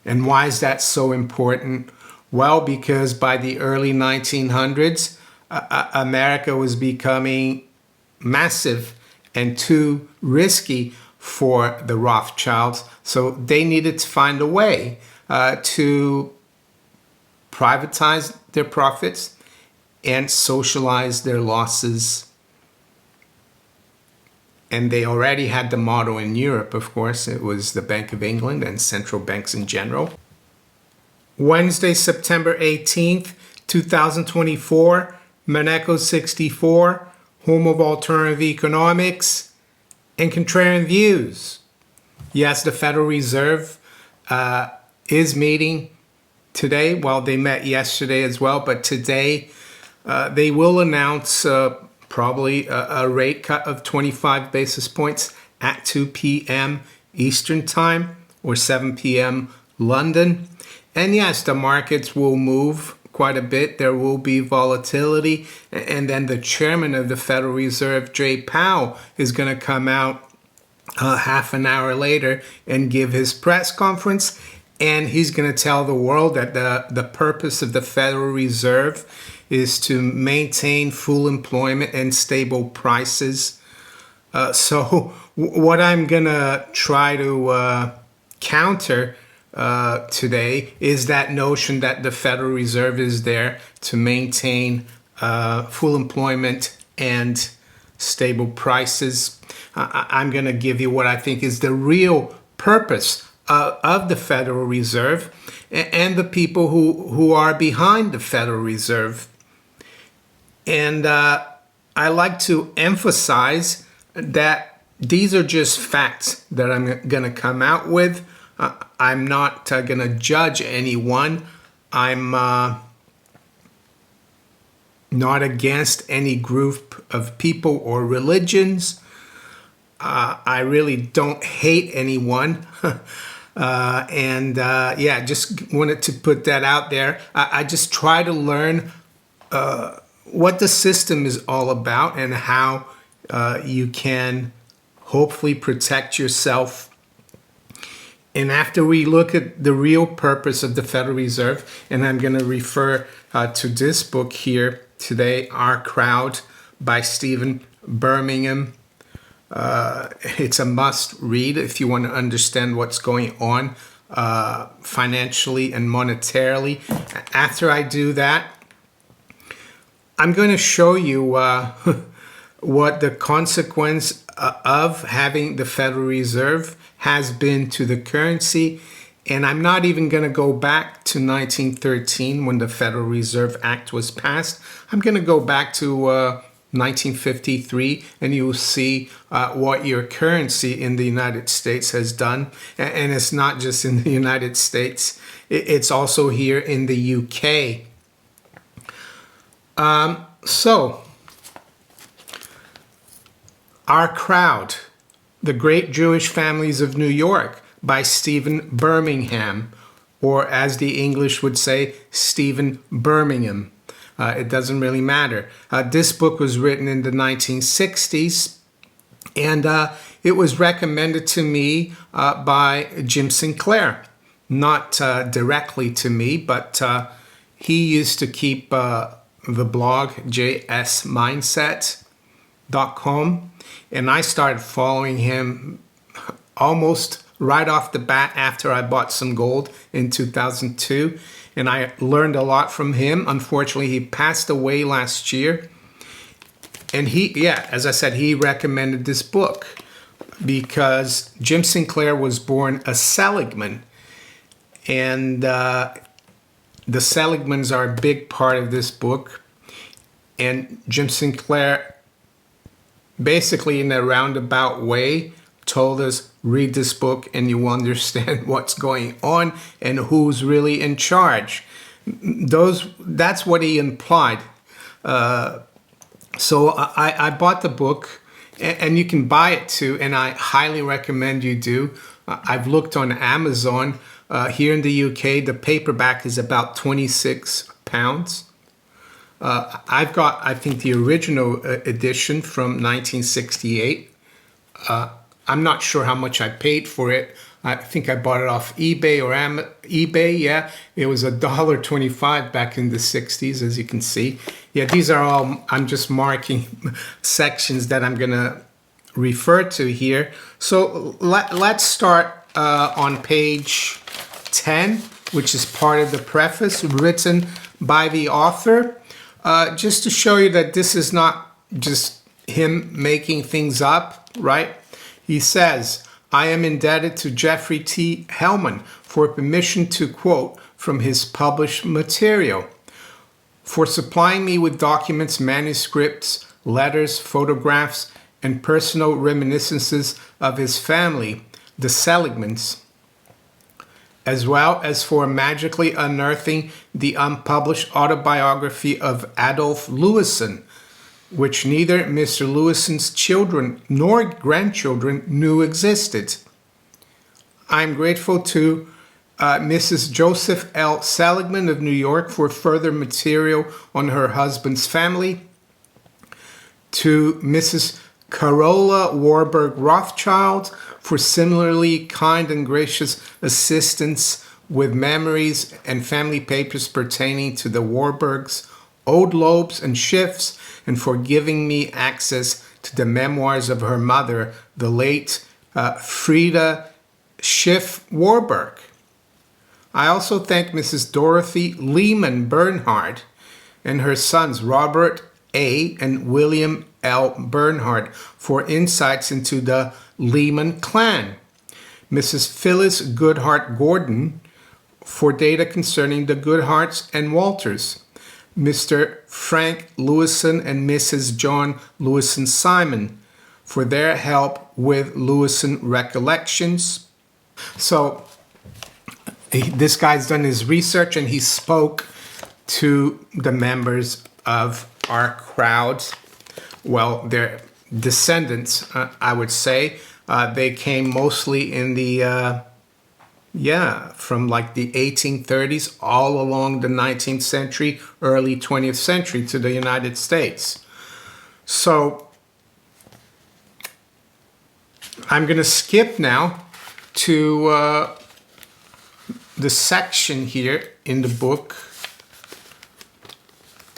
And why is that so important? Well, because by the early 1900s, America was becoming massive and too risky for the Rothschilds. So they needed to find a way to privatize their profits and socialize their losses. And they already had the motto in Europe, of course. It was the Bank of England and central banks in general. Wednesday, September 18th, 2024, Maneco 64, home of alternative economics and contrarian views. Yes, the Federal Reserve is meeting today. Well, they met yesterday as well, but today they will announce probably a rate cut of 25 basis points at 2 p.m. Eastern Time or 7 p.m. London. And yes, the markets will move quite a bit. There will be volatility. And then the chairman of the Federal Reserve, Jay Powell, is going to come out half an hour later and give his press conference. And he's going to tell the world that the purpose of the Federal Reserve is to maintain full employment and stable prices. So what I'm going to try to counter today is that notion that the Federal Reserve is there to maintain full employment and stable prices. I'm going to give you what I think is the real purpose of the Federal Reserve and the people who are behind the Federal Reserve. And I like to emphasize that these are just facts that I'm going to come out with. I'm not going to judge anyone. I'm not against any group of people or religions. I really don't hate anyone. Yeah, just wanted to put that out there. I just try to learn what the system is all about and how you can hopefully protect yourself. And after we look at the real purpose of the Federal Reserve, and I'm going to refer to this book here today, Our Crowd by Stephen Birmingham. It's a must read if you want to understand what's going on financially and monetarily. After I do that, I'm going to show you what the consequence of having the Federal Reserve has been to the currency. And I'm not even going to go back to 1913 when the Federal Reserve Act was passed. I'm going to go back to 1953, and you will see what your currency in the United States has done. And it's not just in the United States, it's also here in the UK. So, Our Crowd, The Great Jewish Families of New York by Stephen Birmingham, or as the English would say, Stephen Birmingham. It doesn't really matter. This book was written in the 1960s, and it was recommended to me by Jim Sinclair. Not directly to me, but he used to keep the blog jsmindset.com, and I started following him almost right off the bat after I bought some gold in 2002, and I learned a lot from him. Unfortunately, he passed away last year, and as I said, he recommended this book because Jim Sinclair was born a Seligman, and the Seligmans are a big part of this book. And Jim Sinclair, basically in a roundabout way, told us, read this book and you will understand what's going on and who's really in charge. That's what he implied. So I bought the book, and you can buy it too, and I highly recommend you do. I've looked on Amazon. Here in the UK, the paperback is about £26. I've got, I think, the original edition from 1968. I'm not sure how much I paid for it I think I bought it off eBay or eBay. Yeah, it was $1.25 back in the 60s, as you can see. Yeah, these are all, I'm just marking sections that I'm going to refer to here. So let's start on page 10, which is part of the preface written by the author. Just to show you that this is not just him making things up, right? He says, I am indebted to Jeffrey T. Hellman for permission to quote from his published material, for supplying me with documents, manuscripts, letters, photographs, and personal reminiscences of his family, the Seligmans, as well as for magically unearthing the unpublished autobiography of Adolf Lewison, which neither Mr. Lewison's children nor grandchildren knew existed. I'm grateful to Mrs. Joseph L. Seligman of New York for further material on her husband's family, to Mrs. Carola Warburg Rothschild for similarly kind and gracious assistance with memories and family papers pertaining to the Warburgs, Old Lobes and Schiffs, and for giving me access to the memoirs of her mother, the late Frieda Schiff Warburg. I also thank Mrs. Dorothy Lehman Bernhard and her sons Robert A. and William L. Bernhard for insights into the Lehman clan, Mrs. Phyllis Goodhart Gordon for data concerning the Goodharts and Walters, Mr. Frank Lewison and Mrs. John Lewison Simon for their help with Lewison recollections. So this guy's done his research and he spoke to the members of our crowd. Well, their descendants, I would say. They came mostly in the from like the 1830s all along the 19th century, early 20th century to the United States. So I'm going to skip now to the section here in the book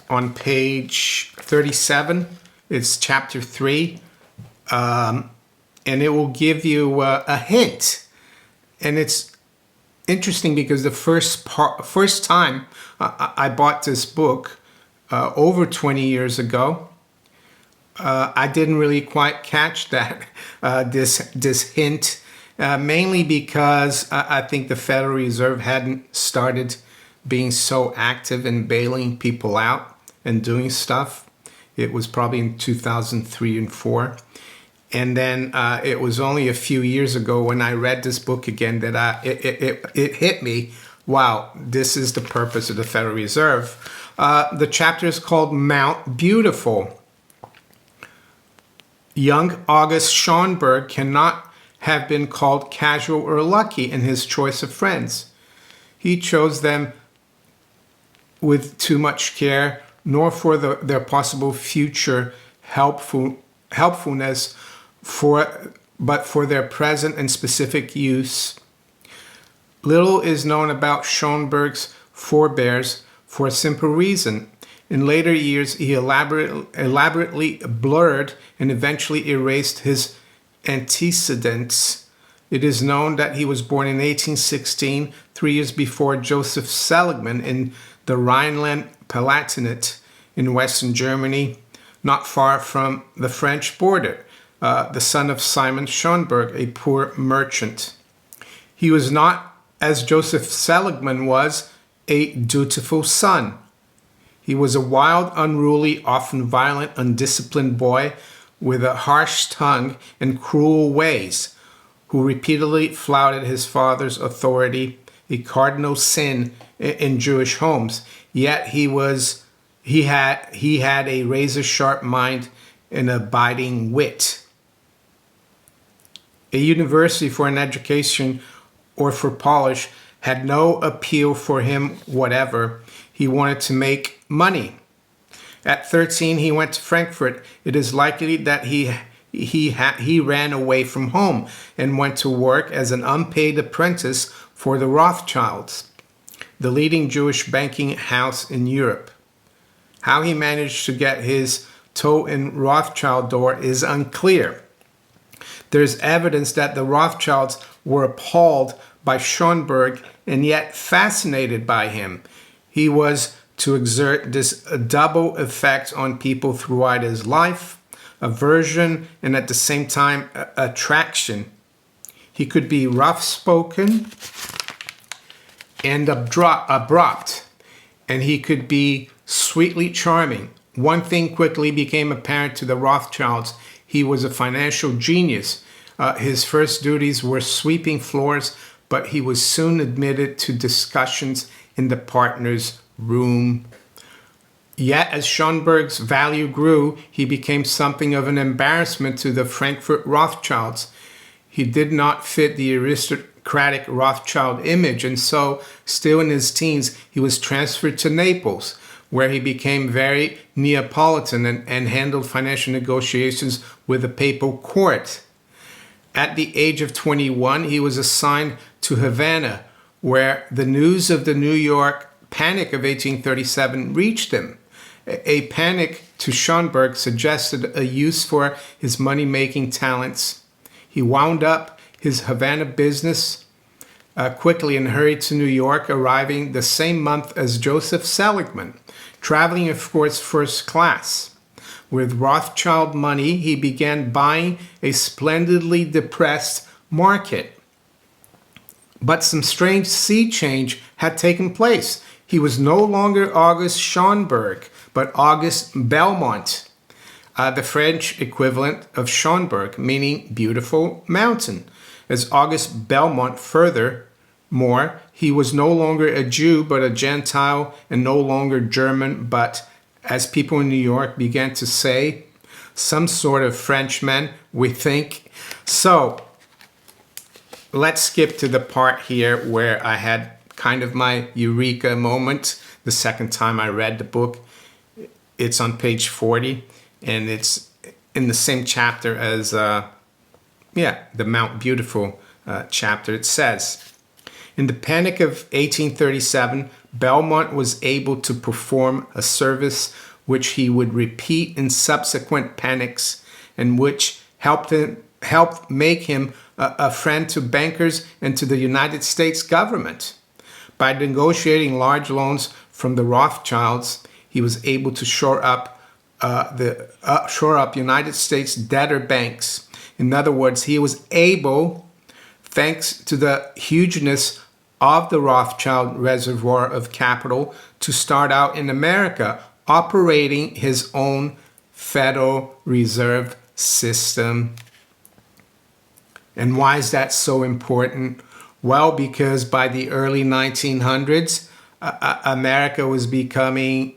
on page 37. It's chapter 3, and it will give you a hint. And it's interesting because the first time I bought this book over 20 years ago, I didn't really quite catch that this hint, mainly because I think the Federal Reserve hadn't started being so active in bailing people out and doing stuff. It was probably in 2003 and 4. And then it was only a few years ago when I read this book again that it hit me, wow, this is the purpose of the Federal Reserve. The chapter is called Mount Beautiful. Young August Schonberg cannot have been called casual or lucky in his choice of friends. He chose them with too much care, nor for their possible future helpfulness, but for their present and specific use. Little is known about Schonberg's forebears for a simple reason. In later years, he elaborately blurred and eventually erased his antecedents. It is known that he was born in 1816, 3 years before Joseph Seligman, in the Rhineland-Palatinate in Western Germany, not far from the French border, the son of Simon Schonberg, a poor merchant. He was not, as Joseph Seligman was, a dutiful son. He was a wild, unruly, often violent, undisciplined boy with a harsh tongue and cruel ways, who repeatedly flouted his father's authority, a cardinal sin in Jewish homes. Yet he had a razor-sharp mind and abiding wit. A university for an education or for polish had no appeal for him whatever. He wanted to make money. At 13, he went to Frankfurt. It is likely that he he ran away from home and went to work as an unpaid apprentice for the Rothschilds, the leading Jewish banking house in Europe. How he managed to get his toe in Rothschild door is unclear. There's evidence that the Rothschilds were appalled by Schonberg and yet fascinated by him. He was to exert this double effect on people throughout his life, aversion and at the same time attraction. He could be rough-spoken and abrupt, and he could be sweetly charming. One thing quickly became apparent to the Rothschilds: he was a financial genius. His first duties were sweeping floors, but he was soon admitted to discussions in the partners' room. Yet, as Schonberg's value grew, he became something of an embarrassment to the Frankfurt Rothschilds. He did not fit the aristocratic Rothschild image, and so, still in his teens, he was transferred to Naples, where he became very Neapolitan and handled financial negotiations with the papal court. At the age of 21, he was assigned to Havana, where the news of the New York Panic of 1837 reached him. A panic to Schonberg suggested a use for his money-making talents. He wound up his Havana business quickly and hurried to New York, arriving the same month as Joseph Seligman, traveling, of course, first class. With Rothschild money, he began buying a splendidly depressed market. But some strange sea change had taken place. He was no longer August Schonberg, but August Belmont, the French equivalent of Schonberg, meaning beautiful mountain. As August Belmont, furthermore, he was no longer a Jew, but a Gentile, and no longer German, but, as people in New York began to say, some sort of Frenchman, we think. So, let's skip to the part here where I had kind of my eureka moment the second time I read the book. It's on page 40, and it's in the same chapter as, the Mount Beautiful chapter. It says, in the Panic of 1837, Belmont was able to perform a service which he would repeat in subsequent panics, and which helped make him a friend to bankers and to the United States government. By negotiating large loans from the Rothschilds, he was able to shore up United States debtor banks. In other words, he was able, thanks to the hugeness of the Rothschild reservoir of capital, to start out in America, operating his own Federal Reserve System. And why is that so important? Well, because by the early 1900s, America was becoming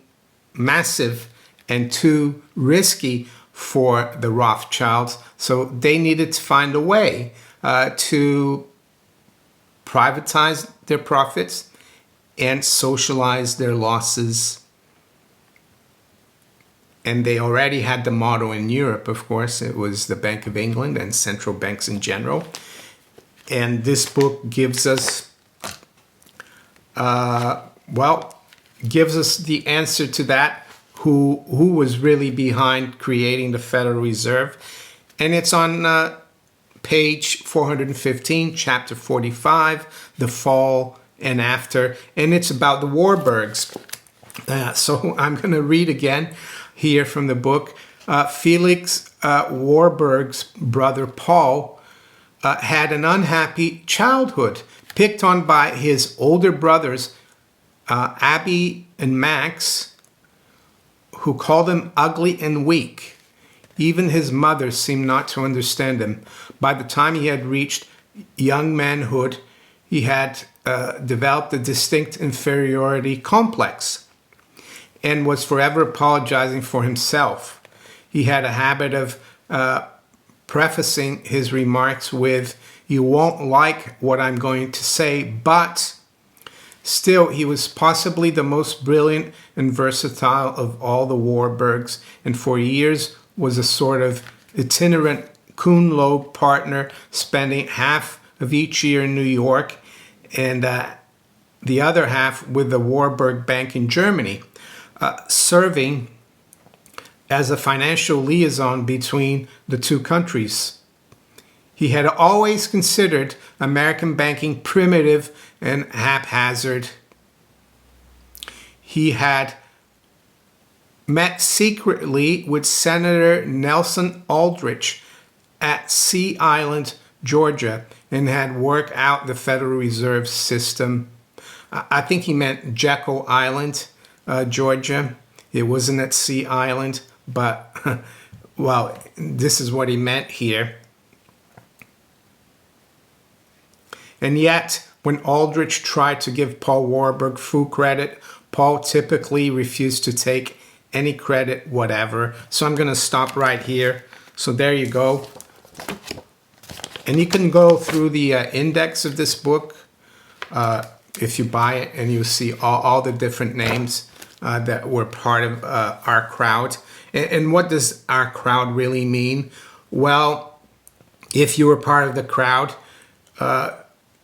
massive and too risky for the Rothschilds. So they needed to find a way to privatize their profits and socialize their losses. And they already had the model in Europe, of course. It was the Bank of England and central banks in general. And this book gives us, gives us the answer to that, who was really behind creating the Federal Reserve. And it's on page 415, chapter 45, The Fall and After. And it's about the Warburgs. So I'm going to read again here from the book. Felix Warburg's brother Paul had an unhappy childhood, picked on by his older brothers, Abby and Max, who called him ugly and weak. Even his mother seemed not to understand him. By the time he had reached young manhood, he had developed a distinct inferiority complex and was forever apologizing for himself. He had a habit of prefacing his remarks with, "You won't like what I'm going to say, but..." Still, he was possibly the most brilliant and versatile of all the Warburgs, and for years was a sort of itinerant Kuhn Loeb partner, spending half of each year in New York and the other half with the Warburg Bank in Germany, serving as a financial liaison between the two countries. He had always considered American banking primitive and haphazard. He had met secretly with Senator Nelson Aldrich at Sea Island, Georgia, and had worked out the Federal Reserve System. I think he meant Jekyll Island, Georgia. It wasn't at Sea Island, but, well, this is what he meant here. And yet, when Aldrich tried to give Paul Warburg full credit, Paul typically refused to take any credit, whatever. So I'm going to stop right here. So there you go. And you can go through the index of this book if you buy it, and you'll see all the different names that were part of our crowd. And what does our crowd really mean? Well, if you were part of the crowd,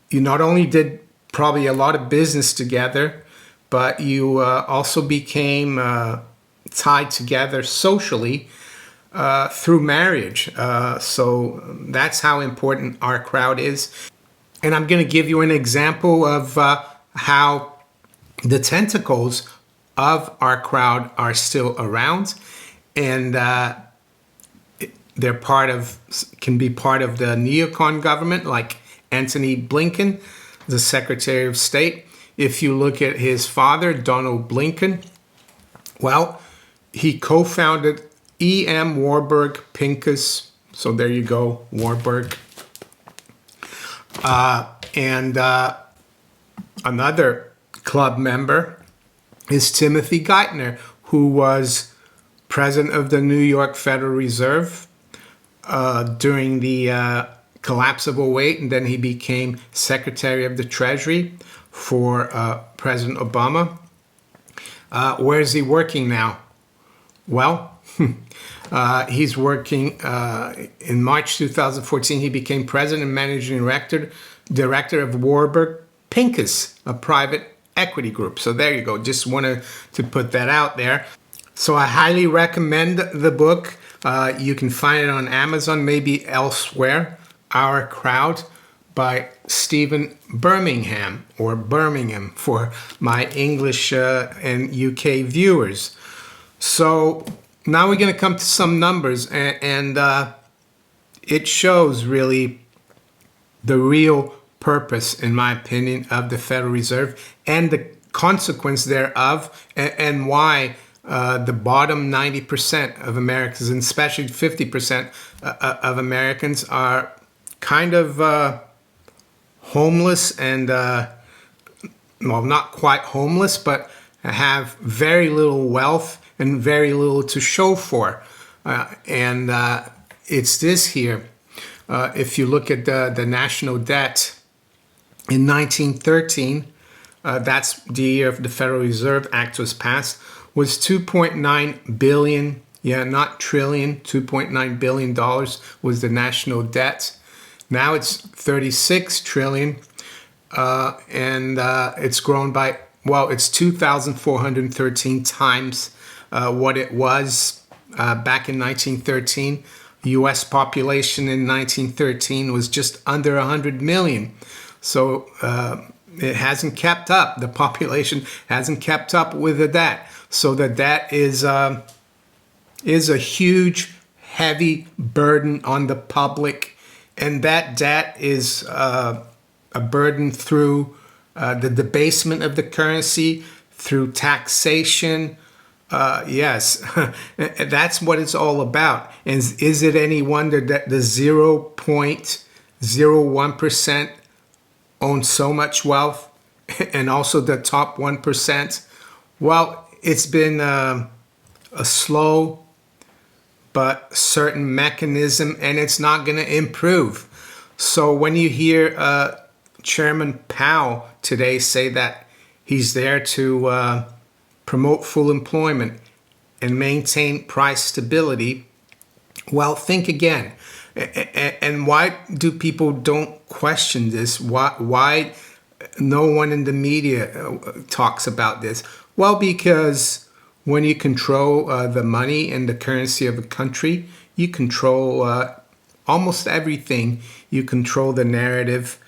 you not only did probably a lot of business together, but you also became tied together socially through marriage. So that's how important our crowd is. And I'm going to give you an example of how the tentacles of our crowd are still around, and they're can be part of the neocon government, like Antony Blinken, the Secretary of State. If you look at his father, Donald Blinken, well, he co-founded E.M. Warburg Pincus. So there you go, Warburg. And another club member is Timothy Geithner, who was president of the New York Federal Reserve during the collapse of 2008, and then he became Secretary of the Treasury for President Obama. Where is he working now? Well, he's working in March 2014. He became president and managing director of Warburg Pincus, a private equity group. So there you go. Just wanted to put that out there. So I highly recommend the book. You can find it on Amazon, maybe elsewhere. Our Crowd by Stephen Birmingham, or Birmingham for my English and UK viewers. So now we're going to come to some numbers, and it shows really the real purpose, in my opinion, of the Federal Reserve and the consequence thereof, and why the bottom 90% of Americans, and especially 50% of Americans, are kind of homeless and, well, not quite homeless, but have very little wealth and very little to show for. And it's this here. If you look at the national debt in 1913, that's the year the Federal Reserve Act was passed, was 2.9 billion, not trillion, $2.9 billion was the national debt. Now it's 36 trillion, and it's grown by, well, it's 2,413 times what it was back in 1913. U.S. population in 1913 was just under 100 million. So it hasn't kept up. The population hasn't kept up with the debt. So the debt is a huge, heavy burden on the public. And that debt is a burden through the debasement of the currency, through taxation. Yes, that's what it's all about. And is it any wonder that the 0.01% own so much wealth, and also the top 1%? Well, it's been a slow but certain mechanism, and it's not going to improve. So when you hear Chairman Powell today say that he's there to promote full employment and maintain price stability, Well, think again. And why do people don't question this? Why no one in the media talks about this? Well, because when you control the money and the currency of a country, you control almost everything. You control the narrative.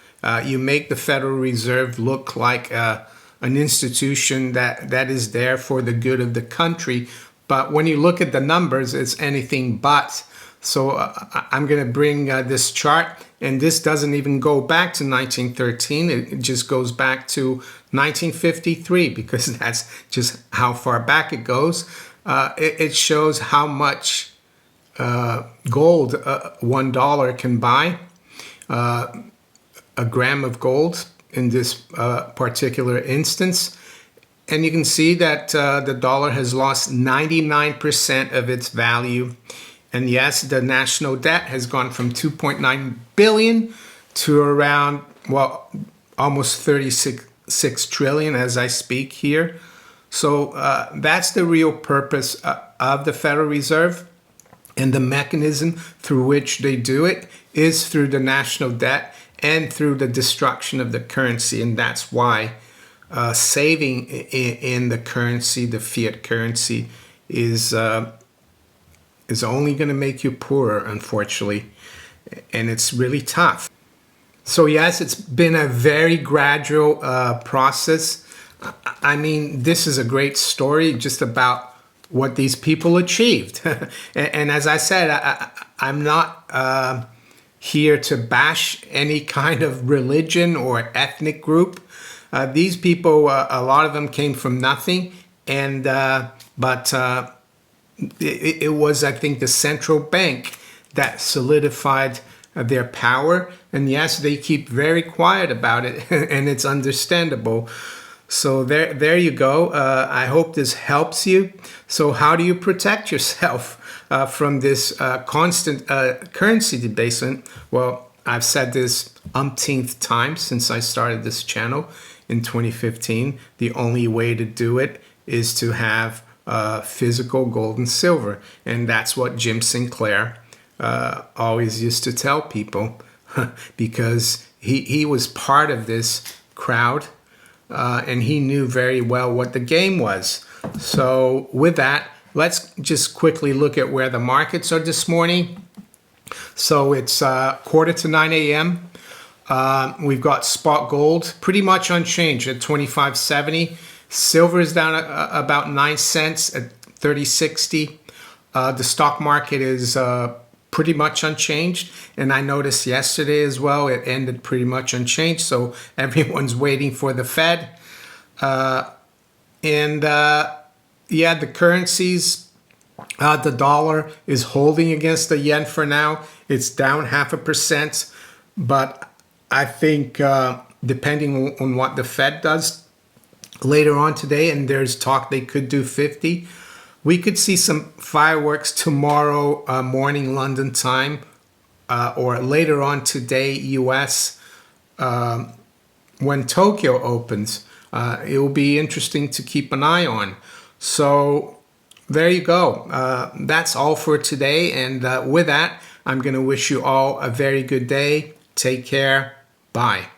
You make the Federal Reserve look like an institution that is there for the good of the country. But when you look at the numbers, it's anything but. So I'm going to bring this chart, and this doesn't even go back to 1913. It just goes back to 1953, because that's just how far back it goes. It shows how much gold $1 can buy. A gram of gold in this particular instance. And you can see that the dollar has lost 99% of its value. And yes, the national debt has gone from 2.9 billion to around, well, almost 36 trillion as I speak here. So that's the real purpose of the Federal Reserve. And the mechanism through which they do it is through the national debt and through the destruction of the currency. And that's why saving in the currency, the fiat currency, is only going to make you poorer, unfortunately. And it's really tough. So yes, it's been a very gradual process. I mean, this is a great story just about what these people achieved. And as I said, I'm not here to bash any kind of religion or ethnic group. These people, a lot of them came from nothing, and but it was, I think, the central bank that solidified their power. And yes, they keep very quiet about it, and it's understandable. So there you go. I hope this helps you. So how do you protect yourself from this constant currency debasement? Well, I've said this umpteenth times since I started this channel in 2015. The only way to do it is to have physical gold and silver. And that's what Jim Sinclair always used to tell people, because he was part of this crowd. And he knew very well what the game was. So with that, let's just quickly look at where the markets are this morning. So it's 8:45 a.m. We've got spot gold pretty much unchanged at $25.70. Silver is down about 9 cents at $30.60. The stock market is pretty much unchanged, and I noticed yesterday as well it ended pretty much unchanged, so everyone's waiting for the Fed. Yeah, the currencies, the dollar is holding against the yen for now. It's down 0.5%, but I think depending on what the Fed does later on today, and there's talk they could do 50, we could see some fireworks tomorrow morning London time, or later on today US, when Tokyo opens. It will be interesting to keep an eye on. So there you go. That's all for today. And with that, I'm going to wish you all a very good day. Take care. Bye.